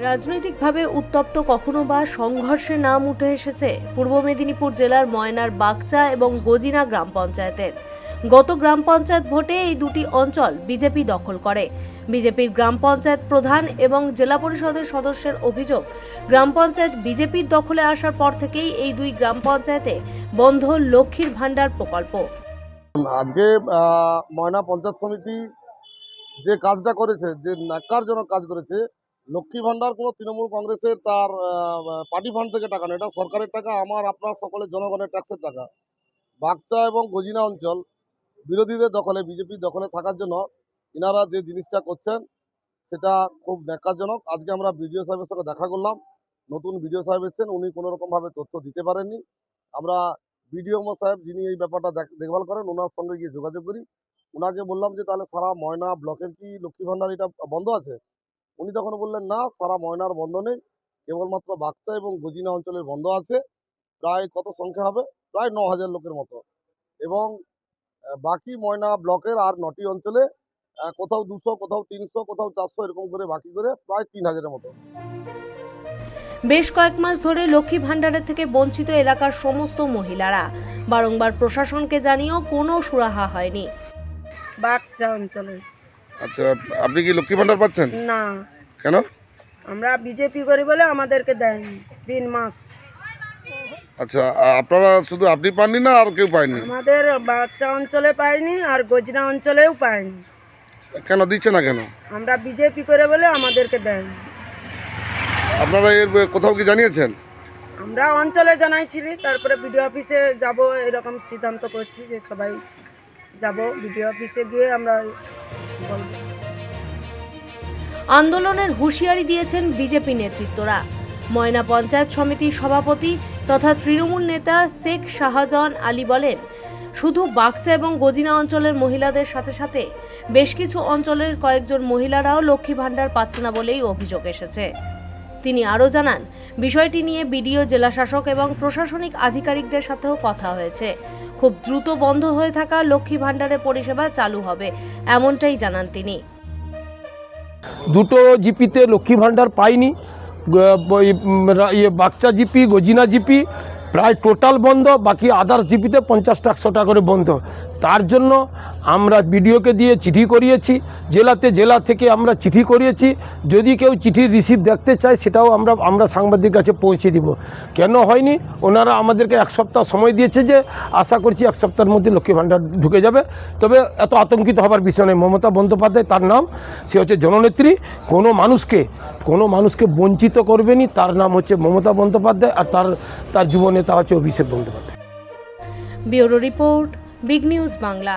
রাজনৈতিকভাবে উত্তপ্ত কখনো বা সংঘর্ষে নাম উঠে এসেছে পূর্ব মেদিনীপুর জেলার ময়নার বাগচা এবং গজিনা গ্রাম পঞ্চায়েতের। গত গ্রাম পঞ্চায়েত ভোটে এই দুটি অঞ্চল বিজেপি দখল করে। বিজেপির গ্রাম পঞ্চায়েত প্রধান এবং জেলা পরিষদের সদস্যের অভিযোগ, গ্রাম পঞ্চায়েত বিজেপির দখলে আসার পর থেকেই এই দুই গ্রাম পঞ্চায়েতে বন্ধ লক্ষ্মীর ভাণ্ডার প্রকল্প। আজকে ময়না পঞ্চায়েত সমিতি যে কাজটা করেছে, যে ন্যাক্কারজনক কাজ করেছে, লক্ষ্মী ভাণ্ডার কোনো তৃণমূল কংগ্রেসের তার পার্টি ফান্ড থেকে টাকা না, এটা সরকারের টাকা, আমার আপনার সকলের জনগণের ট্যাক্সের টাকা। বাগচা এবং গজিনা অঞ্চল বিরোধীদের দখলে, বিজেপির দখলে থাকার জন্য ইনারা যে জিনিসটা করছেন সেটা খুব ন্যাক্কারজনক। আজকে আমরা বিডিও সাহেবের সঙ্গে দেখা করলাম, নতুন বিডিও সাহেব এসেছেন, উনি কোনোরকমভাবে তথ্য দিতে পারেননি। আমরা বিডিও সাহেব যিনি এই ব্যাপারটা দেখভাল করেন, ওনার সঙ্গে গিয়ে যোগাযোগ করি। ওনাকে বললাম যে তাহলে সারা ময়না ব্লকের কি লক্ষ্মী ভাণ্ডার এটা বন্ধ আছে? উনি তখন বললেন না, সারা ময়নার বন্ধ নেই, কেবলমাত্র বাগচা এবং গজিনা অঞ্চলের বন্ধ আছে। প্রায় কত সংখ্যা হবে, প্রায় ৯,০০০ লোকের মতো। এবং বাকি ময়না ব্লকের আর ৯টি অঞ্চলে কোথাও ২০০, কোথাও ৩০০, কোথাও ৪০০, এরকম করে বাকি করে প্রায় ৩,০০০-এর মতো। বেশ কয়েক মাস ধরে লক্ষ্মী ভাণ্ডারের থেকে বঞ্চিত এলাকার সমস্ত মহিলারা বারংবার প্রশাসনকে জানিয়েও কোনো সুরাহা হয়নি। বাগচা অঞ্চলে। আচ্ছা, আপনি কি লক্ষ্মী ভাণ্ডার পাচ্ছেন? না, কেন? আমরা বিজেপি করি বলে আমাদেরকে দেয়নি 3 মাস। আচ্ছা, আপনারা শুধু আপনি পাননি না আর কেউ পায়নি? আমাদের বাগচা অঞ্চলে পাইনি আর গজনা অঞ্চলেও পাইনি। কেন দিচ্ছে না কেন? আমরা বিজেপি করে বলে আমাদেরকে দেয়নি। আপনারা এর কোথাও কি জানিয়েছেন? আমরা অঞ্চলে জানাইছিলি, তারপরে বিডিও অফিসে যাব, এরকম সিদ্ধান্ত করছি যে সবাই যাব, বিডিও অফিসে গিয়ে আমরা বলব। আন্দোলনের হুঁশিয়ারি দিয়েছেন বিজেপি নেতৃত্বরা। ময়না পঞ্চায়েত সমিতির সভাপতি তথা তৃণমূল নেতা শেখ শাহজাহান আলী বলেন, শুধু বাগচা এবং গজিনা অঞ্চলের মহিলাদের সাথে সাথে বেশ কিছু অঞ্চলের কয়েকজন মহিলারাও লক্ষ্মী ভাণ্ডার পাচ্ছে না বলেই অভিযোগ এসেছে। তিনি আরও জানান, বিষয়টি নিয়ে বিডিও, জেলাশাসক এবং প্রশাসনিক আধিকারিকদের সাথেও কথা হয়েছে। খুব দ্রুত বন্ধ হয়ে থাকা লক্ষ্মী ভাণ্ডারের পরিষেবা চালু হবে, এমনটাই জানান তিনি। দুটো জিপিতে লক্ষ্মী ভাণ্ডার পাইনি, বাগচা জিপি, গজিনা জিপি প্রায় টোটাল বন্ধ, বাকি আদার্স জিপিতে 50-100 টাকা করে বন্ধ। তার জন্য আমরা বিডিওকে দিয়ে চিঠি করিয়েছি, জেলা থেকে আমরা চিঠি করিয়েছি। যদি কেউ চিঠি রিসিভ দেখতে চায় সেটাও আমরা সাংবাদিক কাছে পৌঁছে দিব। কেন হয়নি, ওনারা আমাদেরকে 1 সপ্তাহ সময় দিয়েছে, যে আশা করছি 1 সপ্তাহের মধ্যে লক্ষ্মী ভাণ্ডার ঢুকে যাবে। তবে এত আতঙ্কিত হবার বিষয় নেই। মমতা বন্দ্যোপাধ্যায় তার নাম, সে হচ্ছে জননেত্রী, কোনো মানুষকে বঞ্চিত করবেনি। তার নাম হচ্ছে মমতা বন্দ্যোপাধ্যায়, আর তার যুব নেতা হচ্ছে Abhishek Bandyopadhyay. Bureau report, big news Bangla.